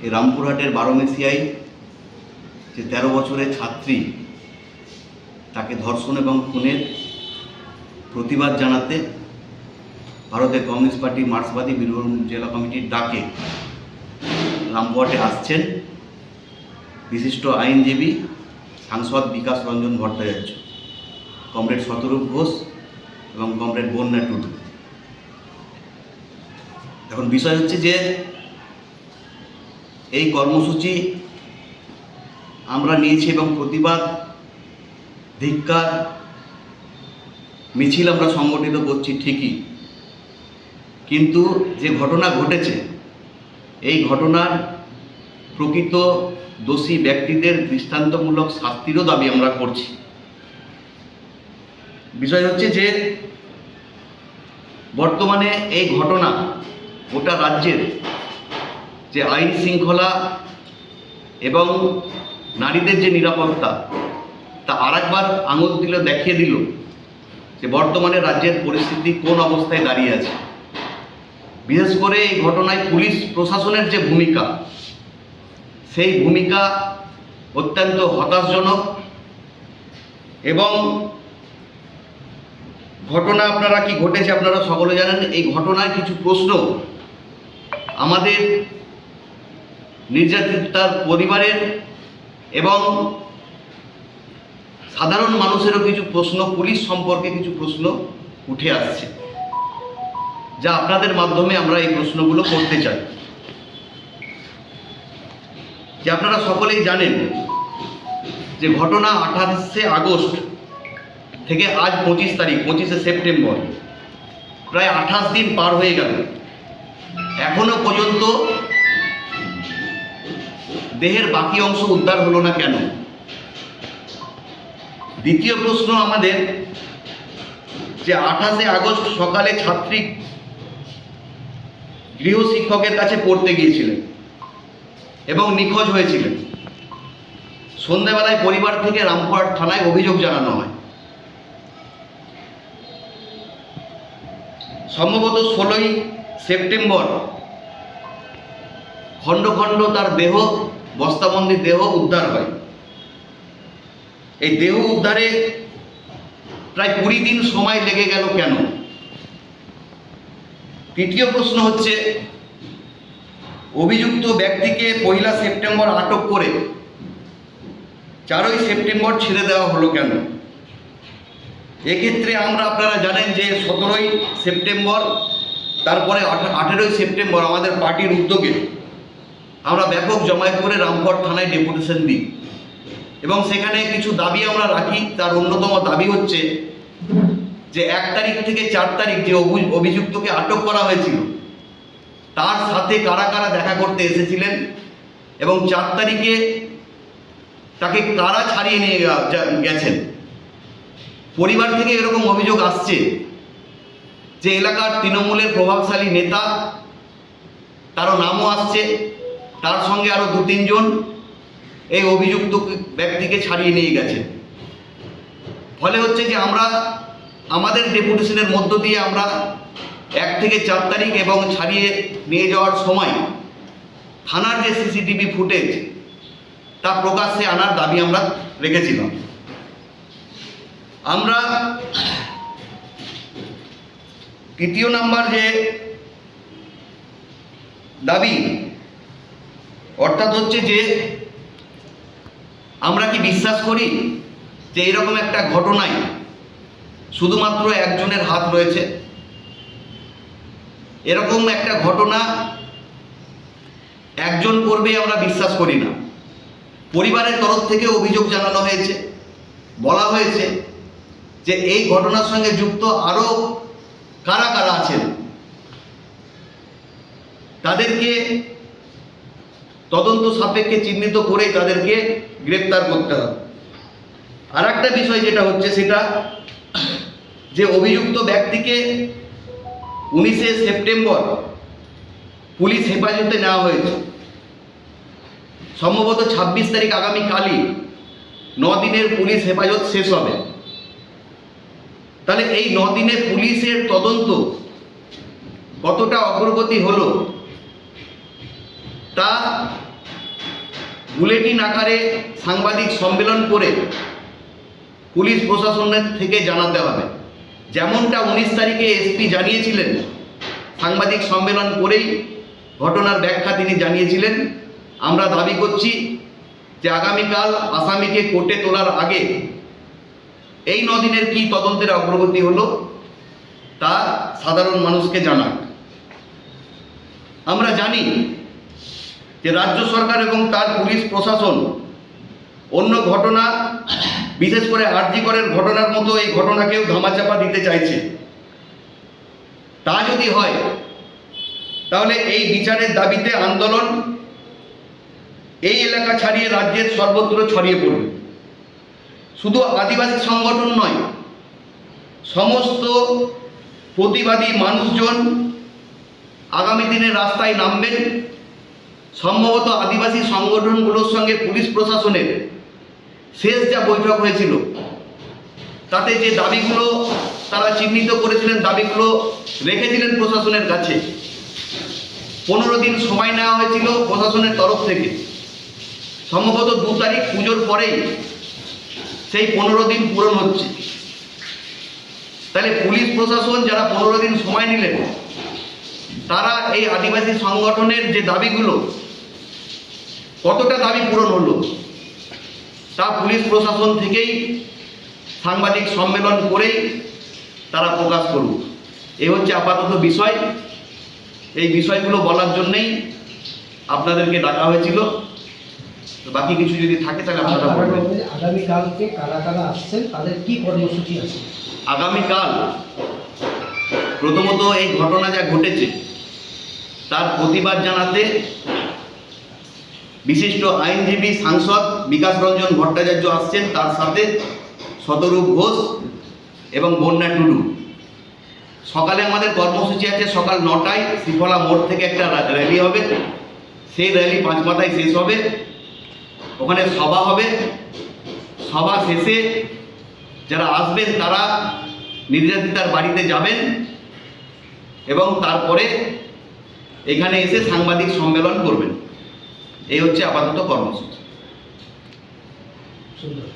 এই রামপুরহাটের বারোমেশিয়ায় যে 13 বছরের ছাত্রী, তাকে ধর্ষণ এবং খুনের প্রতিবাদ জানাতে ভারতের কমিউনিস্ট পার্টি মার্ক্সবাদী বীরভূম জেলা কমিটির ডাকে রামপুরহাটে আসছেন বিশিষ্ট আইনজীবী সাংসদ বিকাশ রঞ্জন ভট্টাচার্য, কমরেড শতরূপ ঘোষ এবং কমরেড বন্যা টুডু। এখন বিষয় হচ্ছে যে এই কর্মসূচি আমরা নিয়েছি এবং প্রতিবাদ ধিক্কার মিছিল আমরা সংগঠিত করছি ঠিকই, কিন্তু যে ঘটনা ঘটেছে এই ঘটনার প্রকৃত দোষী ব্যক্তিদের দৃষ্টান্তমূলক শাস্তিরও দাবি আমরা করছি। বিষয় হচ্ছে যে বর্তমানে এই ঘটনা গোটা রাজ্যের যে আইন শৃঙ্খলা এবং নারীদের যে নিরাপত্তা, তা আরেকবার আঙুল দিলে দেখিয়ে দিল যে বর্তমানে রাজ্যের পরিস্থিতি কোন অবস্থায় দাঁড়িয়ে আছে। বিশেষ করে এই ঘটনায় পুলিশ প্রশাসনের যে ভূমিকা, সেই ভূমিকা অত্যন্ত হতাশজনক। এবং ঘটনা আপনারা কি ঘটেছে আপনারা সকলে জানেন। এই ঘটনায় কিছু প্রশ্ন আমাদের নির্যাতিতার পরিবারের এবং সাধারণ মানুষেরও কিছু প্রশ্ন, পুলিশ সম্পর্কে কিছু প্রশ্ন উঠে আসছে, যা আপনাদের মাধ্যমে আমরা এই প্রশ্নগুলো করতে চাই। যে আপনারা সকলেই জানেন যে ঘটনা 28শে আগস্ট থেকে আজ 25 তারিখ, 25শে সেপ্টেম্বর, প্রায় 28 দিন পার হয়ে গেল। এখনো পর্যন্ত দেহের বাকি অংশ উদ্ধার হলো না কেন? দ্বিতীয় প্রশ্ন আমাদের, যে 28শে আগস্ট সকালে ছাত্রী গৃহশিক্ষকের কাছে পড়তে গিয়েছিলেন এবং নিখোঁজ হয়েছিলেন। সন্ধ্যাবেলায় পরিবার থেকে রামপুরহাট থানায় অভিযোগ জানানো হয়। সম্ভবত 16ই সেপ্টেম্বর খণ্ড খণ্ড তার দেহ, বস্তাবন্দি দেহ উদ্ধার হয়। এই দেহ উদ্ধারে প্রায় 20 দিন সময় লেগে গেল কেন? তৃতীয় প্রশ্ন হচ্ছে, অভিযুক্ত ব্যক্তিকে 1 সেপ্টেম্বর আটক করে 4ই সেপ্টেম্বর ছেড়ে দেওয়া হলো কেন? এক্ষেত্রে আপনারা জানেন যে 17ই সেপ্টেম্বর, তারপরে 18ই সেপ্টেম্বর আমাদের পার্টির উদ্যোগে আমরা ব্যাপক জমায়েত করে রামপুরহাট থানায় ডেপুটেশন দিই এবং সেখানে কিছু দাবি আমরা রাখি। তার অন্যতম দাবি হচ্ছে যে 1 তারিখ থেকে 4 তারিখ যে অভিযুক্তকে আটক করা হয়েছিল, তার সাথে কারা কারা দেখা করতে এসেছিলেন এবং 4 তারিখে তাকে কারা ছাড়িয়ে নিয়ে গেছেন। পরিবার থেকে এরকম অভিযোগ আসছে যে এলাকার তৃণমূলের প্রভাবশালী নেতা, তারও নামও আসছে, তার সঙ্গে আরও 2-3 জন এই অভিযুক্ত ব্যক্তিকে ছাড়িয়ে নিয়ে গেছে। ফলে হচ্ছে যে আমরা আমাদের ডেপুটেশনের মধ্য দিয়ে আমরা 1 থেকে 4 তারিখ এবং ছাড়িয়ে নিয়ে যাওয়ার সময় থানার যে সিসিটিভি ফুটেজ, তা প্রকাশ্যে আনার দাবি আমরা রেখেছিলাম। আমরা তৃতীয় নাম্বার যে দাবি, অর্থাৎ হচ্ছে যে আমরা কি বিশ্বাস করি যে এরকম একটা ঘটনায় শুধুমাত্র একজনের হাত রয়েছে? এরকম একটা ঘটনা একজন করবে আমরা বিশ্বাস করি না। পরিবারের তরফ থেকে অভিযোগ জানানো হয়েছে, বলা হয়েছে যে এই ঘটনার সঙ্গে যুক্ত আরও কারা কারা আছেন, তাদেরকে তদন্ত সাপেক্ষে চিহ্নিত করে তাদেরকে গ্রেপ্তার করতে হবে। আর একটা বিষয় যেটা হচ্ছে সেটা, যে অভিযুক্ত ব্যক্তিকে 19শে সেপ্টেম্বর পুলিশ হেফাজতে নেওয়া হয়েছে। সম্ভবত 26 তারিখ আগামীকালই 9 দিনের পুলিশ হেফাজত শেষ হবে। তাহলে এই 9 দিনে পুলিশের তদন্ত কতটা অগ্রগতি হলো তা বুলেটিন আকারে সাংবাদিক সম্মেলন করে পুলিশ প্রশাসনের থেকে জানাতে হবে, যেমনটা 19 তারিখে এসপি জানিয়েছিলেন। সাংবাদিক সম্মেলন করেই ঘটনার ব্যাখ্যা তিনি জানিয়েছিলেন। আমরা দাবি করছি যে আগামীকাল আসামিকে কোর্টে তোলার আগে এই 9 দিনের কি তদন্তের অগ্রগতি হলো তা সাধারণ মানুষকে জানান। আমরা জানি যে রাজ্য সরকার এবং তার পুলিশ প্রশাসন অন্য ঘটনা, বিশেষ করে আরজি করের ঘটনার মতো এই ঘটনাকেও ধামাচাপা দিতে চাইছে। তা যদি হয় তাহলে এই বিচারের দাবিতে আন্দোলন এই এলাকা ছাড়িয়ে রাজ্যের সর্বত্র ছড়িয়ে পড়বে। শুধু আদিবাসী সংগঠন নয়, সমস্ত প্রতিবাদী মানুষজন আগামী দিনে রাস্তায় নামবেন। সম্ভবত আদিবাসী সংগঠনগুলোর সঙ্গে পুলিশ প্রশাসনের শেষ যা বৈঠক হয়েছিল তাতে যে দাবিগুলো তারা চিহ্নিত করেছিলেন, দাবিগুলো রেখেছিলেন প্রশাসনের কাছে, 15 দিন সময় নেওয়া হয়েছিল প্রশাসনের তরফ থেকে। সম্ভবত 2 তারিখ পুজোর পরেই সেই 15 দিন পূরণ হচ্ছে। তাহলে পুলিশ প্রশাসন যারা 15 দিন সময় নিলেন, তারা এই আদিবাসী সংগঠনের যে দাবিগুলো, কতটা দাবি পূরণ হলো তা পুলিশ প্রশাসন থেকেই সাংবাদিক সম্মেলন করেই তারা প্রকাশ করুক। এই হচ্ছে আপাতত বিষয়। এই বিষয়গুলো বলার জন্যেই আপনাদেরকে ডাকা হয়েছিল। বাকি কিছু যদি থাকে তাহলে আপনারা বলবেন। আগামীকালকে কারা কারা আসছেন, তাদের কি কর্মসূচি আছে? আগামীকাল প্রথমত এই ঘটনা যা ঘটেছে তার প্রতিবাদ জানাতে বিশিষ্ট আইনজীবী সাংসদ বিকাশ রঞ্জন ভট্টাচার্য আসছেন, তার সাথে শতরূপ ঘোষ এবং বন্যা টুডু। সকালে আমাদের কর্মসূচি আছে, সকাল 9টায় শ্রীফলা মোড় থেকে একটা র্যালি হবে। সেই র্যালি 5 মাথায় শেষ হবে, ওখানে সভা হবে। সভা শেষে যারা আসবেন তারা নির্যাতিতার বাড়িতে যাবেন এবং তারপরে এখানে এসে সাংবাদিক সম্মেলন করবেন। এই হচ্ছে আপাতত কর্মসূচি। সুন্দর।